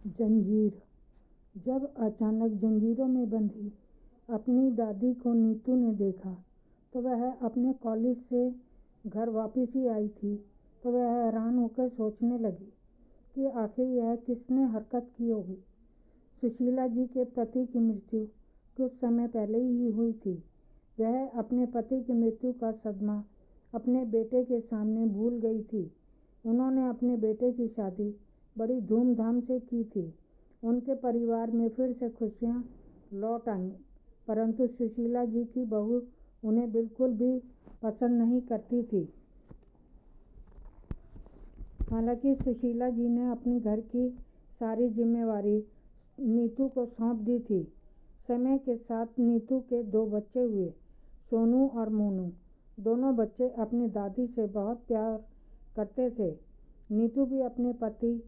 जंजीर। जब अचानक जंजीरों में बंधी अपनी दादी को नीतू ने देखा तो वह अपने कॉलेज से घर वापस ही आई थी। तो वह हैरान होकर सोचने लगी कि आखिर यह किसने हरकत की होगी। सुशीला जी के पति की मृत्यु कुछ समय पहले ही हुई थी। वह अपने पति की मृत्यु का सदमा अपने बेटे के सामने भूल गई थी। उन्होंने अपने बेटे की शादी बड़ी धूमधाम से की थी। उनके परिवार में फिर से खुशियां लौट आईं, परंतु सुशीला जी की बहू उन्हें बिल्कुल भी पसंद नहीं करती थी। हालांकि सुशीला जी ने अपने घर की सारी जिम्मेवारी नीतू को सौंप दी थी। समय के साथ नीतू के 2 बच्चे हुए, सोनू और मोनू। दोनों बच्चे अपनी दादी से बहुत प्यार करते थे। नीतू भी अपने पति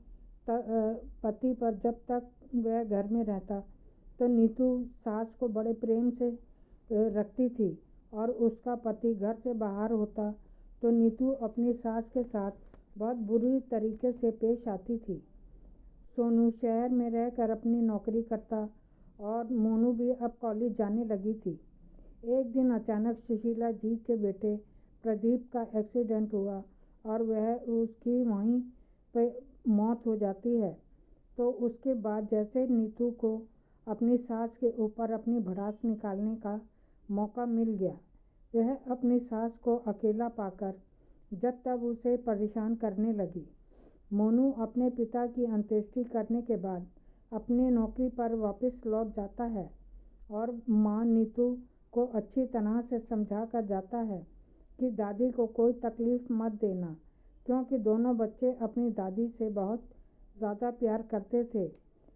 पर जब तक वह घर में रहता तो नीतू सास को बड़े प्रेम से रखती थी, और उसका पति घर से बाहर होता तो नीतू अपनी सास के साथ बहुत बुरी तरीके से पेश आती थी। सोनू शहर में रहकर अपनी नौकरी करता और मोनू भी अब कॉलेज जाने लगी थी। एक दिन अचानक सुशीला जी के बेटे प्रदीप का एक्सीडेंट हुआ और वह उसकी वहीं पे मौत हो जाती है। तो उसके बाद जैसे नीतू को अपनी सास के ऊपर अपनी भड़ास निकालने का मौका मिल गया, वह अपनी सास को अकेला पाकर जब तब उसे परेशान करने लगी। मोनू अपने पिता की अंत्येष्टि करने के बाद अपनी नौकरी पर वापस लौट जाता है और माँ नीतू को अच्छी तरह से समझा कर जाता है कि दादी को कोई तकलीफ मत देना, क्योंकि दोनों बच्चे अपनी दादी से बहुत ज़्यादा प्यार करते थे।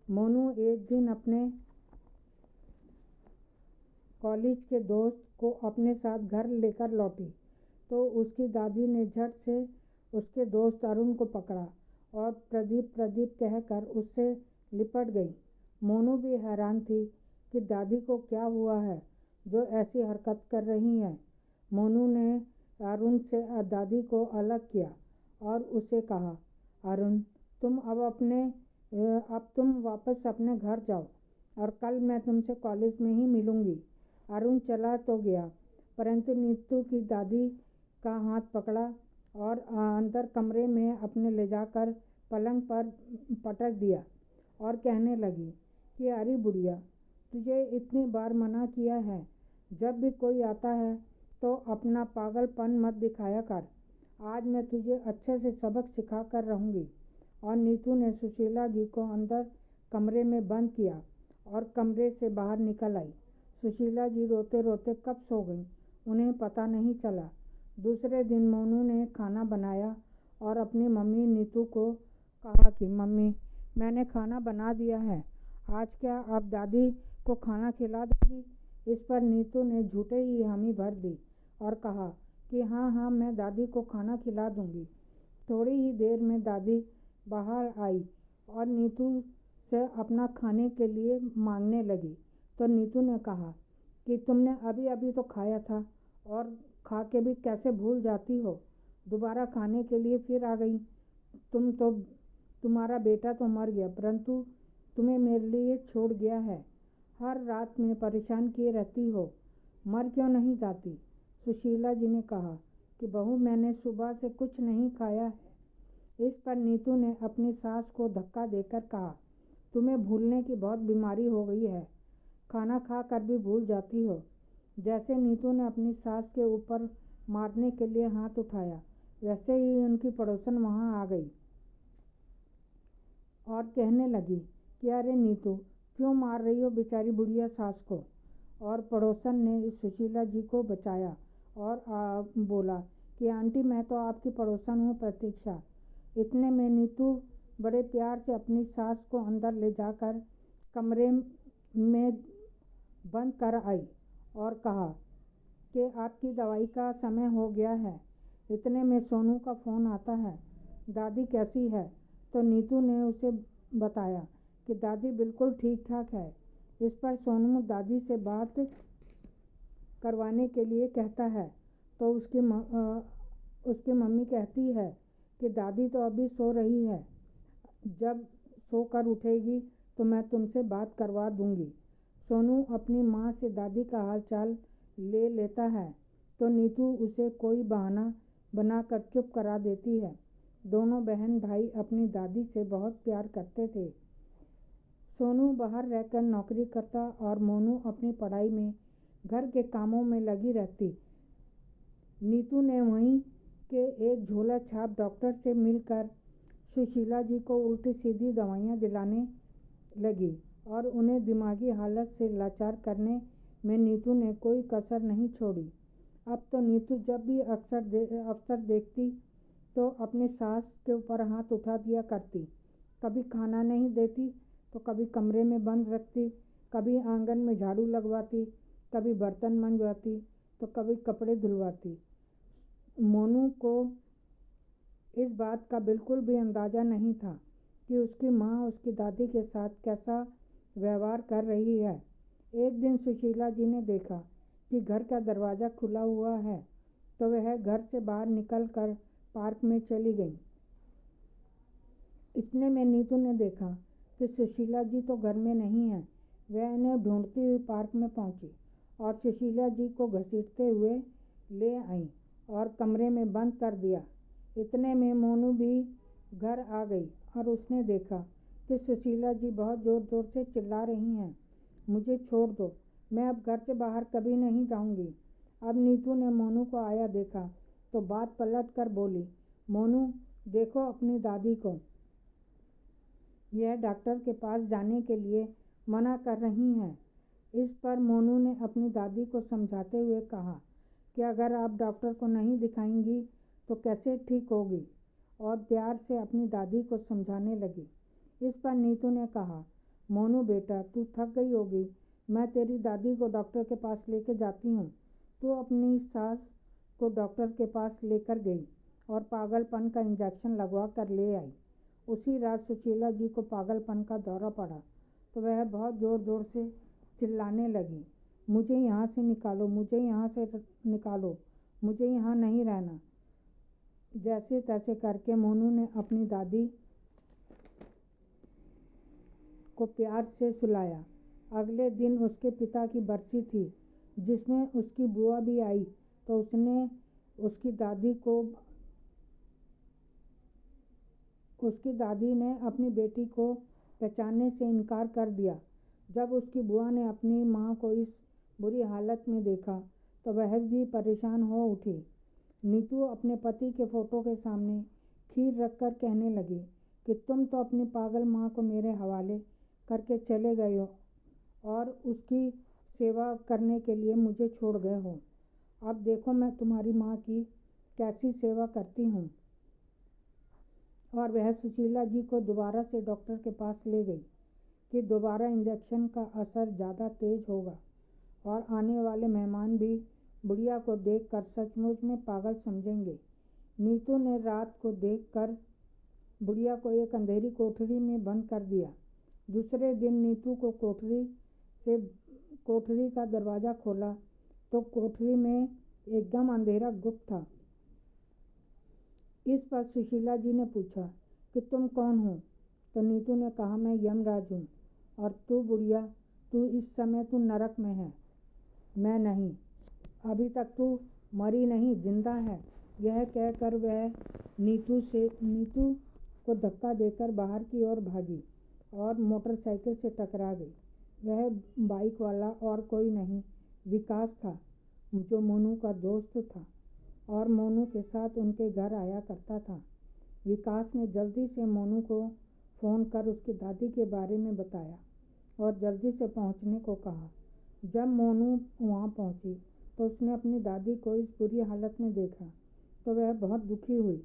मोनू एक दिन अपने कॉलेज के दोस्त को अपने साथ घर लेकर लौटी तो उसकी दादी ने झट से उसके दोस्त अरुण को पकड़ा और प्रदीप कहकर उससे लिपट गई। मोनू भी हैरान थी कि दादी को क्या हुआ है जो ऐसी हरकत कर रही है। मोनू ने अरुण से दादी को अलग किया और उसे कहा, अरुण, तुम वापस अपने घर जाओ और कल मैं तुमसे कॉलेज में ही मिलूंगी। अरुण चला तो गया, परंतु नीतू की दादी का हाथ पकड़ा और अंदर कमरे में अपने ले जाकर पलंग पर पटक दिया और कहने लगी कि अरे बुढ़िया, तुझे इतनी बार मना किया है, जब भी कोई आता है तो अपना पागलपन मत दिखाया कर। आज मैं तुझे अच्छे से सबक सिखा कर रहूँगी। और नीतू ने सुशीला जी को अंदर कमरे में बंद किया और कमरे से बाहर निकल आई। सुशीला जी रोते रोते कब सो गईं, उन्हें पता नहीं चला। दूसरे दिन मोनू ने खाना बनाया और अपनी मम्मी नीतू को कहा कि मम्मी, मैंने खाना बना दिया है, आज क्या आप दादी को खाना खिला दोगी? इस पर नीतू ने झूठे ही हामी भर दी और कहा कि हाँ हाँ, मैं दादी को खाना खिला दूंगी। थोड़ी ही देर में दादी बाहर आई और नीतू से अपना खाने के लिए मांगने लगी। तो नीतू ने कहा कि तुमने अभी अभी तो खाया था और खा के भी कैसे भूल जाती हो, दोबारा खाने के लिए फिर आ गई। तुम्हारा बेटा तो मर गया, परंतु तुम्हें मेरे लिए छोड़ गया है। हर रात में परेशान किए रहती हो, मर क्यों नहीं जाती? सुशीला जी ने कहा कि बहू, मैंने सुबह से कुछ नहीं खाया है। इस पर नीतू ने अपनी सास को धक्का देकर कहा, तुम्हें भूलने की बहुत बीमारी हो गई है, खाना खा कर भी भूल जाती हो। जैसे नीतू ने अपनी सास के ऊपर मारने के लिए हाथ उठाया, वैसे ही उनकी पड़ोसन वहां आ गई और कहने लगी कि अरे नीतू, क्यों मार रही हो बेचारी बुढ़िया सास को? और पड़ोसन ने सुशीला जी को बचाया और बोला कि आंटी, मैं तो आपकी पड़ोसन हूँ, प्रतीक्षा। इतने में नीतू बड़े प्यार से अपनी सास को अंदर ले जाकर कमरे में बंद कर आई और कहा कि आपकी दवाई का समय हो गया है। इतने में सोनू का फ़ोन आता है, दादी कैसी है? तो नीतू ने उसे बताया कि दादी बिल्कुल ठीक ठाक है। इस पर सोनू दादी से बात करवाने के लिए कहता है तो उसकी मम्मी कहती है कि दादी तो अभी सो रही है। जब सोकर उठेगी तो मैं तुमसे बात करवा दूंगी। सोनू अपनी माँ से दादी का हाल चाल ले लेता है तो नीतू उसे कोई बहाना बनाकर चुप करा देती है। दोनों बहन भाई अपनी दादी से बहुत प्यार करते थे। सोनू बाहर रहकर नौकरी करता और मोनू अपनी पढ़ाई में, घर के कामों में लगी रहती। नीतू ने वहीं के एक झोला छाप डॉक्टर से मिलकर सुशीला जी को उल्टी सीधी दवाइयाँ दिलाने लगी और उन्हें दिमागी हालत से लाचार करने में नीतू ने कोई कसर नहीं छोड़ी। अब तो नीतू जब भी अवसर देखती तो अपनी सास के ऊपर हाथ उठा दिया करती। कभी खाना नहीं देती तो कभी कमरे में बंद रखती, कभी आंगन में झाड़ू लगवाती, कभी बर्तन मंजवाती तो कभी कपड़े धुलवाती। मोनू को इस बात का बिल्कुल भी अंदाज़ा नहीं था कि उसकी माँ उसकी दादी के साथ कैसा व्यवहार कर रही है। एक दिन सुशीला जी ने देखा कि घर का दरवाज़ा खुला हुआ है तो वह घर से बाहर निकलकर पार्क में चली गई। इतने में नीतू ने देखा कि सुशीला जी तो घर में नहीं है। वह इन्हें ढूंढती हुई पार्क में पहुंची और सुशीला जी को घसीटते हुए ले आई और कमरे में बंद कर दिया। इतने में मोनू भी घर आ गई और उसने देखा कि सुशीला जी बहुत ज़ोर ज़ोर से चिल्ला रही हैं, मुझे छोड़ दो, मैं अब घर से बाहर कभी नहीं जाऊंगी। अब नीतू ने मोनू को आया देखा तो बात पलट कर बोली, मोनू देखो अपनी दादी को, यह डॉक्टर के पास जाने के लिए मना कर रही हैं। इस पर मोनू ने अपनी दादी को समझाते हुए कहा कि अगर आप डॉक्टर को नहीं दिखाएंगी तो कैसे ठीक होगी, और प्यार से अपनी दादी को समझाने लगी। इस पर नीतू ने कहा, मोनू बेटा तू थक गई होगी, मैं तेरी दादी को डॉक्टर के पास लेके जाती हूँ। तू अपनी सास को डॉक्टर के पास लेकर गई और पागलपन का इंजेक्शन लगवा कर ले आई। उसी रात सुशीला जी को पागलपन का दौरा पड़ा तो वह बहुत ज़ोर ज़ोर से चिल्लाने लगी, मुझे यहाँ से निकालो, मुझे यहाँ से निकालो, मुझे यहाँ नहीं रहना। जैसे तैसे करके मोनू ने अपनी दादी को प्यार से सुलाया। अगले दिन उसके पिता की बरसी थी जिसमें उसकी बुआ भी आई तो उसकी दादी ने अपनी बेटी को पहचानने से इनकार कर दिया। जब उसकी बुआ ने अपनी माँ को इस बुरी हालत में देखा तो वह भी परेशान हो उठी। नीतू अपने पति के फोटो के सामने खीर रखकर कहने लगी कि तुम तो अपनी पागल माँ को मेरे हवाले करके चले गए हो और उसकी सेवा करने के लिए मुझे छोड़ गए हो। अब देखो मैं तुम्हारी माँ की कैसी सेवा करती हूँ। और वह सुशीला जी को दोबारा से डॉक्टर के पास ले गई कि दोबारा इंजेक्शन का असर ज़्यादा तेज होगा और आने वाले मेहमान भी बुढ़िया को देखकर सचमुच में पागल समझेंगे। नीतू ने रात को देखकर बुढ़िया को एक अंधेरी कोठरी में बंद कर दिया। दूसरे दिन नीतू को कोठरी का दरवाज़ा खोला तो कोठरी में एकदम अंधेरा गुप्त था। इस पर सुशीला जी ने पूछा कि तुम कौन हो? तो नीतू ने कहा, मैं यमराज हूँ। और तू बुढ़िया, तू इस समय तू नरक में है। मैं नहीं, अभी तक तू मरी नहीं, जिंदा है। यह कहकर वह नीतू को धक्का देकर बाहर की ओर भागी और मोटरसाइकिल से टकरा गई। वह बाइक वाला और कोई नहीं, विकास था, जो मोनू का दोस्त था और मोनू के साथ उनके घर आया करता था। विकास ने जल्दी से मोनू को फ़ोन कर उसकी दादी के बारे में बताया और जल्दी से पहुंचने को कहा। जब मोनू वहां पहुंची तो उसने अपनी दादी को इस बुरी हालत में देखा तो वह बहुत दुखी हुई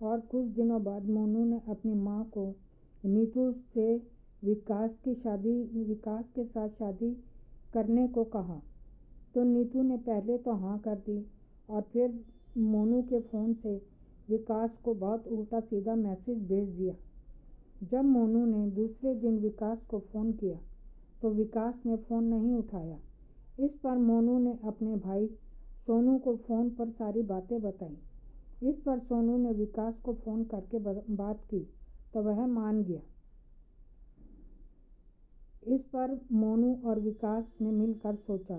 और कुछ दिनों बाद मोनू ने अपनी माँ को नीतू से विकास के साथ शादी करने को कहा। तो नीतू ने पहले तो हाँ कर दी और फिर मोनू के फ़ोन से विकास को बहुत उल्टा सीधा मैसेज भेज दिया। जब मोनू ने दूसरे दिन विकास को फ़ोन किया तो विकास ने फ़ोन नहीं उठाया। इस पर मोनू ने अपने भाई सोनू को फ़ोन पर सारी बातें बताई। इस पर सोनू ने विकास को फ़ोन करके बात की तो वह मान गया। इस पर मोनू और विकास ने मिलकर सोचा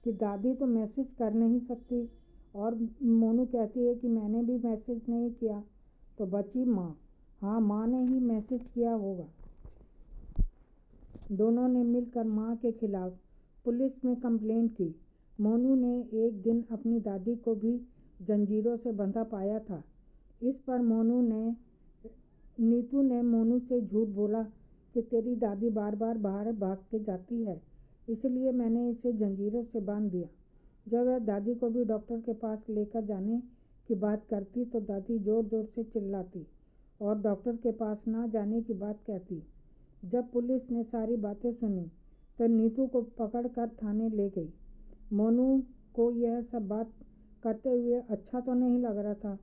कि दादी तो मैसेज कर नहीं सकती, और मोनू कहती है कि मैंने भी मैसेज नहीं किया। तो बची माँ। हाँ, माँ ने ही मैसेज किया होगा। दोनों ने मिलकर माँ के खिलाफ पुलिस में कंप्लेंट की। मोनू ने एक दिन अपनी दादी को भी जंजीरों से बंधा पाया था। इस पर नीतू ने मोनू से झूठ बोला कि तेरी दादी बार बार बाहर भाग के जाती है, इसलिए मैंने इसे जंजीरों से बांध दिया। जब वह दादी को भी डॉक्टर के पास लेकर जाने की बात करती तो दादी जोर जोर से चिल्लाती और डॉक्टर के पास ना जाने की बात कहती। जब पुलिस ने सारी बातें सुनी तो नीतू को पकड़कर थाने ले गई। मोनू को यह सब बात करते हुए अच्छा तो नहीं लग रहा था,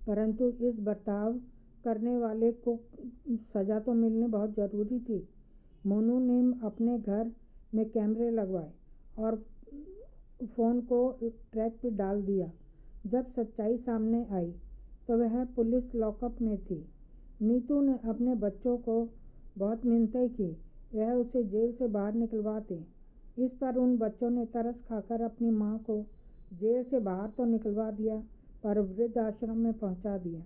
परंतु इस बर्ताव करने वाले को सज़ा तो मिलनी बहुत ज़रूरी थी। मोनू ने अपने घर में कैमरे लगवाए और फ़ोन को ट्रैक पर डाल दिया। जब सच्चाई सामने आई तो वह पुलिस लॉकअप में थी। नीतू ने अपने बच्चों को बहुत मिन्नतें की वह उसे जेल से बाहर निकलवा दें। इस पर उन बच्चों ने तरस खाकर अपनी माँ को जेल से बाहर तो निकलवा दिया, पर वृद्ध आश्रम में पहुँचा दिया।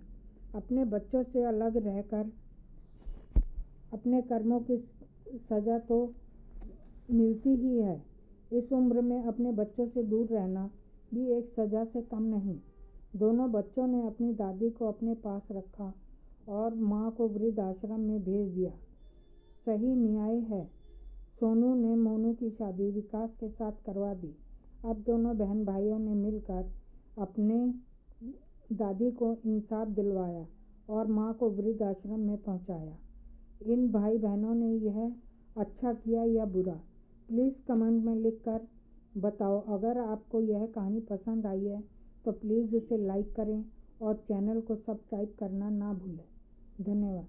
अपने बच्चों से अलग रहकर अपने कर्मों की सज़ा तो मिलती ही है। इस उम्र में अपने बच्चों से दूर रहना भी एक सज़ा से कम नहीं। दोनों बच्चों ने अपनी दादी को अपने पास रखा और माँ को वृद्ध आश्रम में भेज दिया। सही न्याय है। सोनू ने मोनू की शादी विकास के साथ करवा दी। अब दोनों बहन भाइयों ने मिलकर अपने दादी को इंसाफ दिलवाया और माँ को वृद्ध आश्रम में पहुँचाया। इन भाई बहनों ने यह अच्छा किया या बुरा, प्लीज़ कमेंट में लिखकर बताओ। अगर आपको यह कहानी पसंद आई है तो प्लीज़ इसे लाइक करें और चैनल को सब्सक्राइब करना ना भूलें। धन्यवाद।